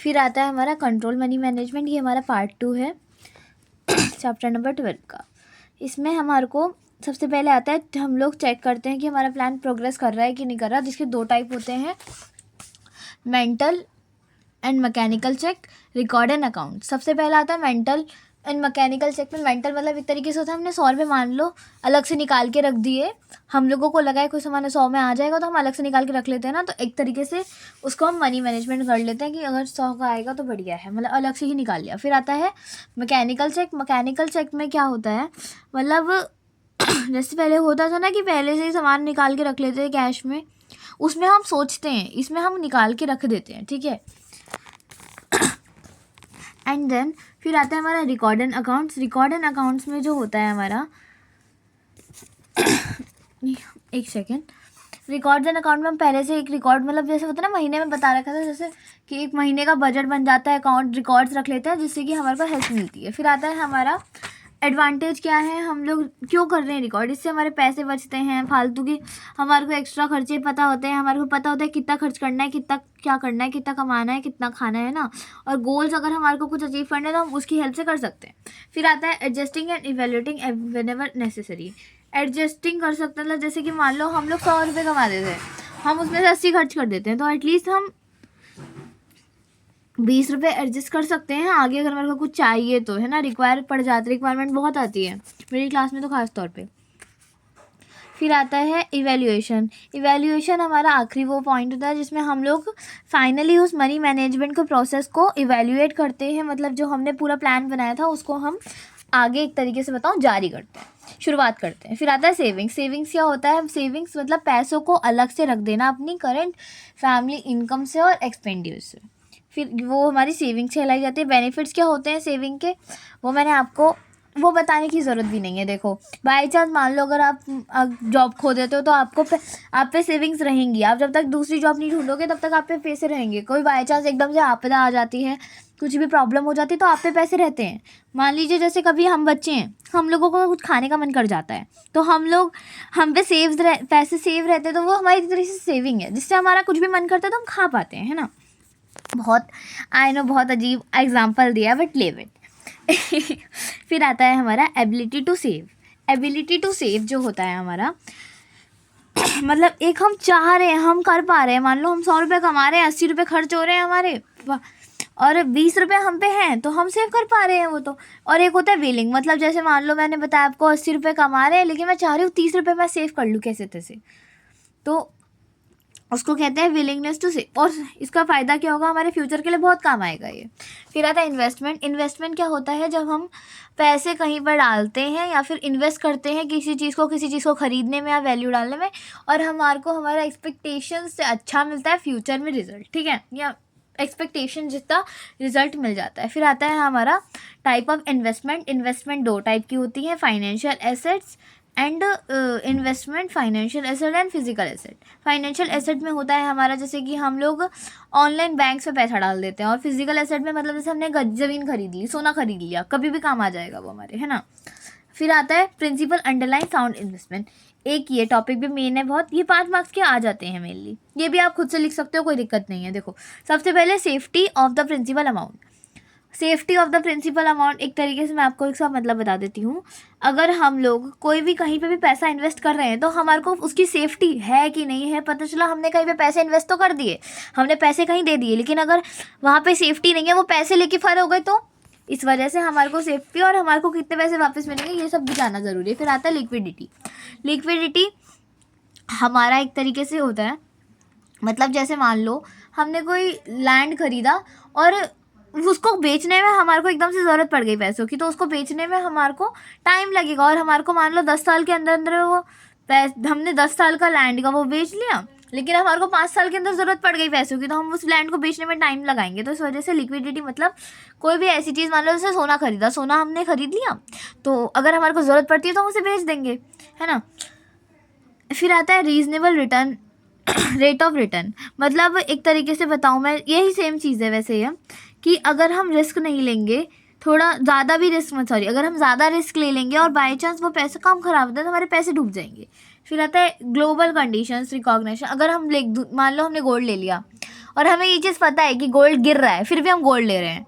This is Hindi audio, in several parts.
फिर आता है हमारा कंट्रोल मनी मैनेजमेंट, ये हमारा पार्ट 2 है चैप्टर नंबर 12 का। इसमें हमारे को सबसे पहले आता है, हम लोग चेक करते हैं कि हमारा प्लान प्रोग्रेस कर रहा है कि नहीं कर रहा, जिसके 2 टाइप होते हैं, mental and mechanical check, record and account. सबसे पहला आता है मेंटल एंड मैकेनिकल चेक में। मेंटल मतलब एक तरीके से होता है, हमने 100 रुपये मान लो अलग से निकाल के रख दिए, हम लोगों को लगा है कुछ सामान 100 में आ जाएगा तो हम अलग से निकाल के रख लेते हैं ना, तो एक तरीके से उसको हम मनी मैनेजमेंट कर लेते हैं कि अगर 100 का आएगा तो बढ़िया है, मतलब अलग से ही निकाल लिया। फिर आता है मैकेनिकल चेक। मैकेनिकल चेक में क्या होता है, मतलब जैसे पहले होता था ना कि पहले से ही सामान निकाल के रख लेते हैं कैश में, उसमें हम सोचते हैं, इसमें हम निकाल के रख देते हैं, ठीक है। एंड देन फिर आता है हमारा record and accounts. Record and accounts में जो होता है हमारा एक सेकेंड, रिकॉर्ड एंड अकाउंट में हम पहले से एक रिकॉर्ड, मतलब जैसे होता है ना महीने में बता रखा था, जैसे कि एक महीने का बजट बन जाता है, अकाउंट रिकॉर्ड्स रख लेते हैं जिससे कि हमारे को हेल्प मिलती है। फिर आता है हमारा एडवांटेज, क्या है, हम लोग क्यों कर रहे हैं रिकॉर्ड, इससे हमारे पैसे बचते हैं, फालतू की हमारे को एक्स्ट्रा खर्चे पता होते हैं, हमारे को पता होता है कितना खर्च करना है, कितना क्या करना है, कितना कमाना है, कितना खाना है ना, और गोल्स अगर हमारे को कुछ अचीव करना है तो हम उसकी हेल्प से कर सकते हैं। फिर आता है adjusting and evaluating whenever necessary. Adjusting कर सकते हैं, मतलब जैसे कि मान लो हम लोग 100 रुपये कमा देते हैं, हम उसमें से 80 खर्च कर देते हैं, तो एटलीस्ट हम 20 रुपये एडजस्ट कर सकते हैं आगे, अगर मेरे को कुछ चाहिए तो, है ना, रिक्वायरमेंट बहुत आती है मेरी क्लास में तो खास तौर पे। फिर आता है इवैल्यूएशन। इवैल्यूएशन हमारा आखिरी वो पॉइंट होता है जिसमें हम लोग फाइनली उस मनी मैनेजमेंट को प्रोसेस को इवैल्यूएट करते हैं, मतलब जो हमने पूरा प्लान बनाया था उसको हम आगे एक तरीके से बताऊँ जारी करते हैं, शुरुआत करते हैं। फिर आता है सेविंग्स। सेविंग्स क्या होता है, सेविंग्स मतलब पैसों को अलग से रख देना अपनी करंट फैमिली इनकम से और एक्सपेंडिचर से, फिर वो हमारी सेविंग्स कहलाई जाती है। बेनिफिट्स क्या होते हैं सेविंग के, वो मैंने आपको वो बताने की ज़रूरत भी नहीं है। देखो बाई चांस मान लो अगर आप जॉब खो देते हो तो आप पे सेविंग्स रहेंगी, आप जब तक दूसरी जॉब नहीं ढूंढोगे तब तक आप पे पैसे रहेंगे। कोई बाई चांस एकदम से आपदा आ जाती है, कुछ भी प्रॉब्लम हो जाती है तो आप पे पैसे रहते हैं। मान लीजिए जैसे कभी हम बच्चे हैं, हम लोगों को कुछ खाने का मन कर जाता है तो हम पे पैसे सेव रहते हैं, तो वो हमारी तरह से सेविंग है जिससे हमारा कुछ भी मन करता है तो हम खा पाते हैं, है ना। बहुत आई नो बहुत अजीब एग्जाम्पल दिया, बट लिव इट। फिर आता है हमारा ability to save. Ability to save जो होता है हमारा मतलब एक हम चाह रहे हैं, हम कर पा रहे हैं, मान लो हम 100 रुपये कमा रहे हैं, 80 रुपये खर्च हो रहे हैं हमारे, और 20 रुपये हम पे हैं तो हम सेव कर पा रहे हैं वो तो। और एक होता है विलिंग, मतलब जैसे मान लो मैंने बताया आपको 80 रुपये कमा रहे हैं लेकिन मैं चाह रही हूँ 30 रुपये मैं सेव कर लूँ कैसे तैसे, तो उसको कहते हैं विलिंगनेस टू सेव। और इसका फ़ायदा क्या होगा, हमारे फ्यूचर के लिए बहुत काम आएगा ये। फिर आता है इन्वेस्टमेंट। इन्वेस्टमेंट क्या होता है, जब हम पैसे कहीं पर डालते हैं या फिर इन्वेस्ट करते हैं किसी चीज़ को ख़रीदने में या वैल्यू डालने में, और हमारे को हमारा एक्सपेक्टेशन से अच्छा मिलता है फ्यूचर में रिजल्ट, ठीक है, या एक्सपेक्टेशन जितना रिजल्ट मिल जाता है। फिर आता है हमारा type of investment. Investment 2 type की होती है, financial assets and investment, financial asset and physical asset. Financial asset में होता है हमारा जैसे कि हम लोग ऑनलाइन बैंक में पैसा डाल देते हैं, और फिजिकल एसेट में मतलब जैसे हमने ज़मीन खरीद ली, सोना खरीद लिया, कभी भी काम आ जाएगा वो हमारे, है ना। फिर आता है प्रिंसिपल अंडरलाइन साउंड इन्वेस्टमेंट। एक ये टॉपिक भी मेन है बहुत, ये 5 मार्क्स के आ जाते हैं मेनली, ये भी आप खुद से लिख सकते हो, कोई दिक्कत नहीं है। देखो सबसे पहले safety of the principal amount. Safety of the principal amount एक तरीके से मैं आपको एक सा मतलब बता देती हूँ, अगर हम लोग कोई भी कहीं पे भी पैसा इन्वेस्ट कर रहे हैं तो हमारे को उसकी सेफ्टी है कि नहीं है, पता चला हमने कहीं पे पैसे इन्वेस्ट तो कर दिए, हमने पैसे कहीं दे दिए, लेकिन अगर वहाँ पे सेफ्टी नहीं है, वो पैसे लेके फर हो गए, तो इस वजह से हमारे को सेफ्टी और हमारे को कितने पैसे वापस मिलेंगे ये सब भी जानना ज़रूरी है। फिर आता है लिक्विडिटी। लिक्विडिटी हमारा एक तरीके से होता है, मतलब जैसे मान लो हमने कोई लैंड खरीदा और उसको बेचने में हमारे को एकदम से ज़रूरत पड़ गई पैसों की, तो उसको बेचने में हमारे को टाइम लगेगा, और हमारे को मान लो 10 साल के अंदर अंदर वो हमने 10 साल का लैंड का वो बेच लिया, लेकिन हमारे को 5 साल के अंदर ज़रूरत पड़ गई पैसों की, तो हम उस लैंड को बेचने में टाइम लगाएंगे। तो इस वजह से लिक्विडिटी मतलब कोई भी ऐसी चीज़, मान लो जैसे सोना खरीदा, सोना हमने खरीद लिया, तो अगर हमारे को ज़रूरत पड़ती है तो हम उसे बेच देंगे, है ना। फिर आता है reasonable return, rate of return, मतलब एक तरीके से बताऊँ मैं, यही सेम चीज़ है वैसे ये, कि अगर हम रिस्क नहीं लेंगे, थोड़ा ज़्यादा भी रिस्क मत सॉरी अगर हम ज़्यादा रिस्क ले लेंगे और बाई चांस वो पैसा काम ख़राब होता है तो हमारे पैसे डूब जाएंगे। फिर आता है ग्लोबल कंडीशंस रिकॉग्निशन। अगर हम मान लो हमने गोल्ड ले लिया और हमें ये चीज़ पता है कि गोल्ड गिर रहा है, फिर भी हम गोल्ड ले रहे हैं,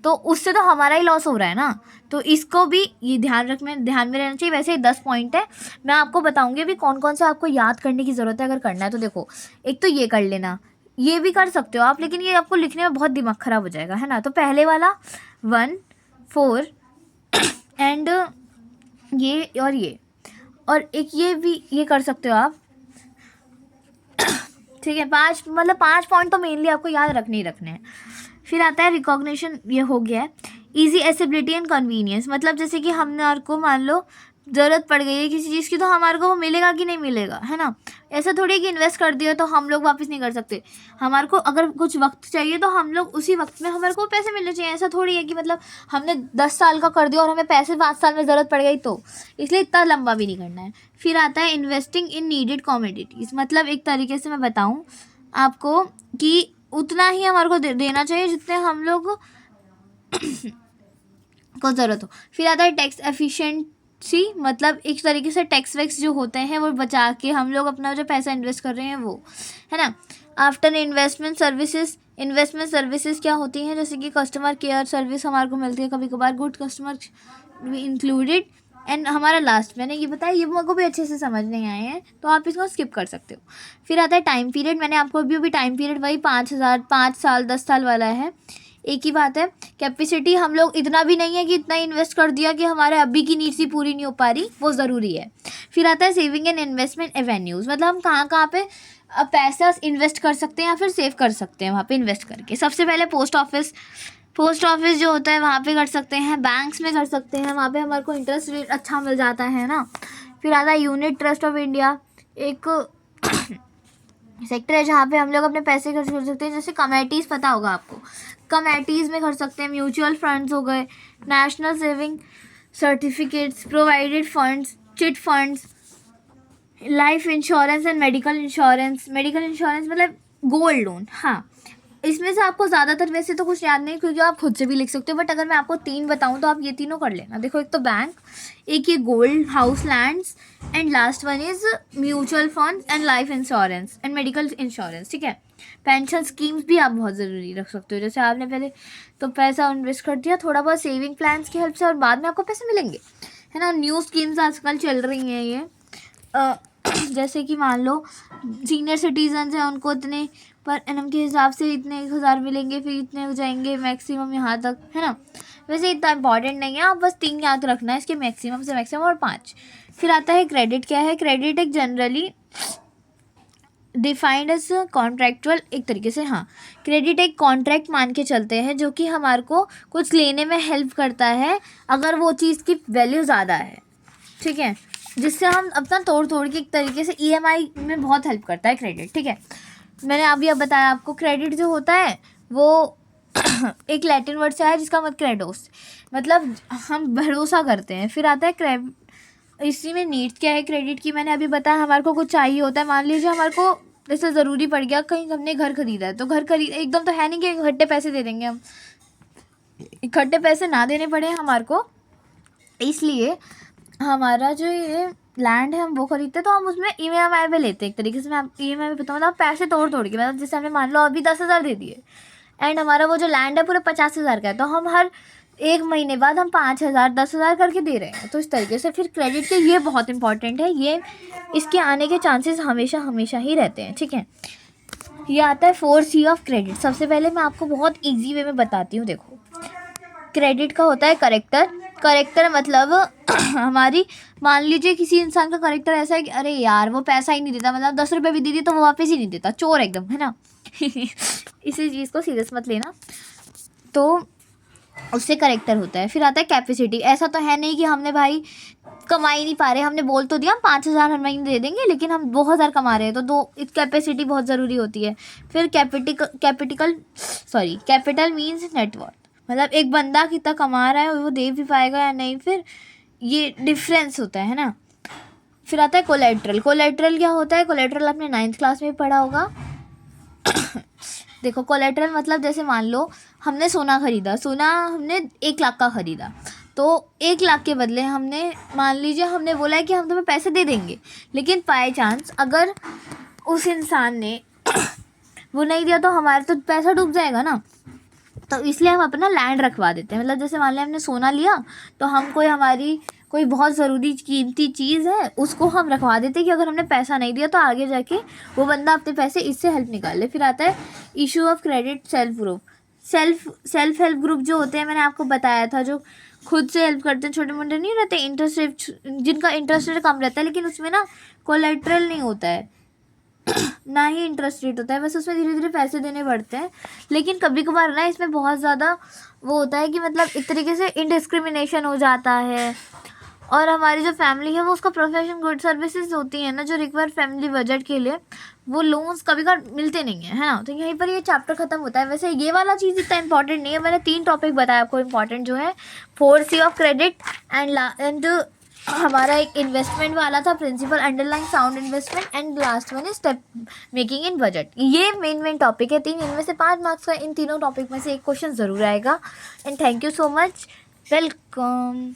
तो उससे तो हमारा ही लॉस हो रहा है ना। तो इसको भी ये ध्यान में रहना चाहिए। वैसे 10 पॉइंट है, मैं आपको बताऊंगी अभी कौन कौन सा आपको याद करने की ज़रूरत है अगर करना है तो। देखो, एक तो ये कर लेना, ये भी कर सकते हो आप, लेकिन ये आपको लिखने में बहुत दिमाग ख़राब हो जाएगा, है ना। तो पहले वाला 1, 4 एंड ये और एक ये भी ये कर सकते हो आप, ठीक है। 5 पॉइंट तो मेनली आपको याद रखने ही रखने हैं। फिर आता है रिकॉग्निशन, ये हो गया है। ईजी एसेबिलिटी एंड कन्वीनियंस, मतलब जैसे कि हमने को मान लो ज़रूरत पड़ गई है किसी चीज़ की, तो हमारे को वो मिलेगा कि नहीं मिलेगा, है ना। ऐसा थोड़ी कि इन्वेस्ट कर दिया तो हम लोग वापस नहीं कर सकते। हमारे को अगर कुछ वक्त चाहिए तो हम लोग उसी वक्त में हमारे को पैसे मिलने चाहिए। ऐसा थोड़ी है कि मतलब हमने 10 साल का कर दिया और हमें पैसे 5 साल में ज़रूरत पड़ गई, तो इसलिए इतना लंबा भी नहीं करना है। फिर आता है इन्वेस्टिंग इन नीडेड कमोडिटीज़, मतलब एक तरीके से मैं बताऊँ आपको कि उतना ही हमारे को देना चाहिए जितने हम लोग को ज़रूरत हो। फिर आता है टैक्स एफिशिएंसी, मतलब एक तरीके से टैक्स वैक्स जो होते हैं वो बचा के हम लोग अपना जो पैसा इन्वेस्ट कर रहे हैं वो, है ना। आफ्टर इन्वेस्टमेंट सर्विसेज क्या होती हैं, जैसे कि कस्टमर केयर सर्विस हमारे को मिलती है कभी कभार, गुड कस्टमर भी इंक्लूडेड। एंड हमारा लास्ट, मैंने ये बताया, ये मेरे को भी अच्छे से समझ नहीं आए हैं तो आप इसको स्किप कर सकते हो। फिर आता है टाइम पीरियड, मैंने आपको अभी टाइम पीरियड वही 5 साल 10 साल वाला है, एक ही बात है। कैपेसिटी, हम लोग इतना भी नहीं है कि इतना इन्वेस्ट कर दिया कि हमारे अभी की नीड्स ही पूरी नहीं हो पा रही, वो ज़रूरी है। फिर आता है सेविंग एंड इन्वेस्टमेंट एवेन्यूज़, मतलब हम कहाँ कहाँ पे पैसा इन्वेस्ट कर सकते हैं या फिर सेव कर सकते हैं वहाँ पे इन्वेस्ट करके। सबसे पहले पोस्ट ऑफिस जो होता है वहाँ पे कर सकते हैं, बैंक्स में कर सकते हैं, वहाँ पे हमारे को इंटरेस्ट रेट अच्छा मिल जाता है ना। फिर आता है यूनिट ट्रस्ट ऑफ इंडिया, एक सेक्टर है जहाँ पे हम लोग अपने पैसे खर्च कर सकते हैं। जैसे कमेटीज़ पता होगा आपको, कमेटीज़ में कर सकते हैं। म्यूचुअल फंड्स हो गए, national saving certificates, provided funds, chit funds, life insurance and medical insurance मतलब गोल्ड लोन। हाँ, इसमें से आपको ज़्यादातर वैसे तो कुछ याद नहीं क्योंकि आप खुद से भी लिख सकते हो, बट अगर मैं आपको 3 बताऊं तो आप ये तीनों कर लेना। देखो, एक तो बैंक, एक ये gold, house lands, and last one is mutual funds and life insurance and medical insurance, ठीक है। पेंशन स्कीम्स भी आप बहुत ज़रूरी रख सकते हो, जैसे आपने पहले तो पैसा इन्वेस्ट कर दिया थोड़ा बहुत सेविंग प्लान्स की हेल्प से और बाद में आपको पैसे मिलेंगे, है ना। न्यू स्कीम्स आजकल चल रही हैं ये, जैसे कि मान लो सीनियर सिटीजन्स हैं उनको इतने पर एनम के हिसाब से इतने 1000 मिलेंगे, फिर इतने हो जाएंगे मैक्सिमम यहाँ तक, है ना। वैसे इतना इंपॉर्टेंट नहीं है, आप बस 3 याद रखना है इसके, मैक्सिमम से मैक्सिमम और 5। फिर आता है क्रेडिट। क्या है क्रेडिट? एक जनरली डिफाइंड एज कॉन्ट्रैक्चुअल, एक तरीके से, हाँ, क्रेडिट एक कॉन्ट्रैक्ट मान के चलते हैं जो कि हमारे को कुछ लेने में हेल्प करता है अगर वो चीज़ की वैल्यू ज़्यादा है, ठीक है, जिससे हम अपना तोड़ के एक तरीके से EMI में बहुत हेल्प करता है क्रेडिट, ठीक है। मैंने अभी अब बताया आपको, क्रेडिट जो होता है वो एक लैटिन वर्ड से आया जिसका मतलब क्रेडोस, मतलब हम भरोसा करते हैं। फिर आता है इसी में नीड्स क्या है क्रेडिट की, मैंने अभी बताया, हमारे को कुछ चाहिए होता है, मान लीजिए हमारे को जैसे ज़रूरी पड़ गया, कहीं हमने घर खरीदा है, तो एकदम तो है नहीं कि इकट्ठे पैसे दे देंगे हम, इकट्ठे पैसे ना देने पड़े हमारे को, इसलिए हमारा जो ये लैंड है हम वो खरीदते हैं तो हम उसमें EMI पे लेते हैं। एक तरीके से मैं EMI पे बताऊँ, मतलब पैसे तोड़ के, मतलब जैसे हमने मान लो अभी 10,000 दे दिए एंड हमारा वो जो लैंड है पूरा 50,000 का है, तो हम हर 1 महीने बाद हम 5,000 10,000 करके दे रहे हैं, तो इस तरीके से। फिर क्रेडिट के ये बहुत इंपॉर्टेंट है, ये इसके आने के चांसेस हमेशा ही रहते हैं, ठीक है। ये आता है 4C ऑफ क्रेडिट। सबसे पहले मैं आपको बहुत ईजी वे में बताती हूँ। देखो, क्रेडिट का होता है करेक्टर मतलब हमारी, मान लीजिए किसी इंसान का करेक्टर ऐसा है कि अरे यार वो पैसा ही नहीं देता, मतलब 10 रुपये भी दे दी तो वो वापस ही नहीं देता, चोर एकदम, है ना। इसी चीज़ को सीरियस मत लेना, तो उससे करेक्टर होता है। फिर आता है कैपेसिटी। ऐसा तो है नहीं कि हमने भाई कमाई नहीं पा रहे, हमने बोल तो दिया हम 5,000 हर महीने दे देंगे, लेकिन हम 2,000 कमा रहे हैं, तो कैपेसिटी बहुत ज़रूरी होती है। फिर कैपिटल मीन्स नेटवर्थ, मतलब एक बंदा कितना कमा रहा है वो दे भी पाएगा या नहीं, फिर ये डिफरेंस होता है ना। फिर आता है कोलेट्रल क्या होता है? कोलेट्रल आपने 9th क्लास में पढ़ा होगा। देखो, कोलेट्रल मतलब जैसे मान लो हमने सोना हमने 1 लाख का ख़रीदा, तो 1 लाख के बदले हमने, मान लीजिए हमने बोला है कि हम तुम्हें पैसे दे देंगे, लेकिन बाय चांस अगर उस इंसान ने वो नहीं दिया तो हमारा तो पैसा डूब जाएगा ना। तो इसलिए हम अपना लैंड रखवा देते हैं। मतलब जैसे मान लिया हमने सोना लिया तो हम हमारी कोई बहुत ज़रूरी कीमती चीज़ है उसको हम रखवा देते हैं कि अगर हमने पैसा नहीं दिया तो आगे जाके वो बंदा अपने पैसे इससे हेल्प निकाल ले। फिर आता है issue of credit self group. Self help group जो होते हैं, मैंने आपको बताया था, जो खुद से हेल्प करते हैं, छोटे मोटे नहीं रहते, इंटरेस्ट रेट जिनका इंटरेस्ट रेट कम रहता है लेकिन उसमें ना कोलेट्रल नहीं होता है ना ही इंटरेस्ट रेट होता है, बस उसमें धीरे धीरे पैसे देने पड़ते हैं। लेकिन कभी कभार ना इसमें बहुत ज़्यादा वो होता है कि मतलब एक तरीके से इनडिस्क्रिमिनेशन हो जाता है। और हमारी जो फैमिली है वो उसका प्रोफेशन गुड सर्विसेज होती है ना जो रिक्वायर फैमिली बजट के लिए, वो लोन्स कभी कभार मिलते नहीं है, है ना। तो यहीं पर ये चैप्टर ख़त्म होता है। वैसे ये वाला चीज़ इतना इंपॉर्टेंट नहीं है, मैंने 3 टॉपिक बताया आपको इंपॉर्टेंट, जो है 4C ऑफ क्रेडिट एंड हमारा एक इन्वेस्टमेंट वाला था, principal underline sound investment, and last one is step making in budget. ये मेन टॉपिक है 3, इनमें से 5 मार्क्स का इन तीनों टॉपिक में से एक क्वेश्चन ज़रूर आएगा। And thank you so much, welcome.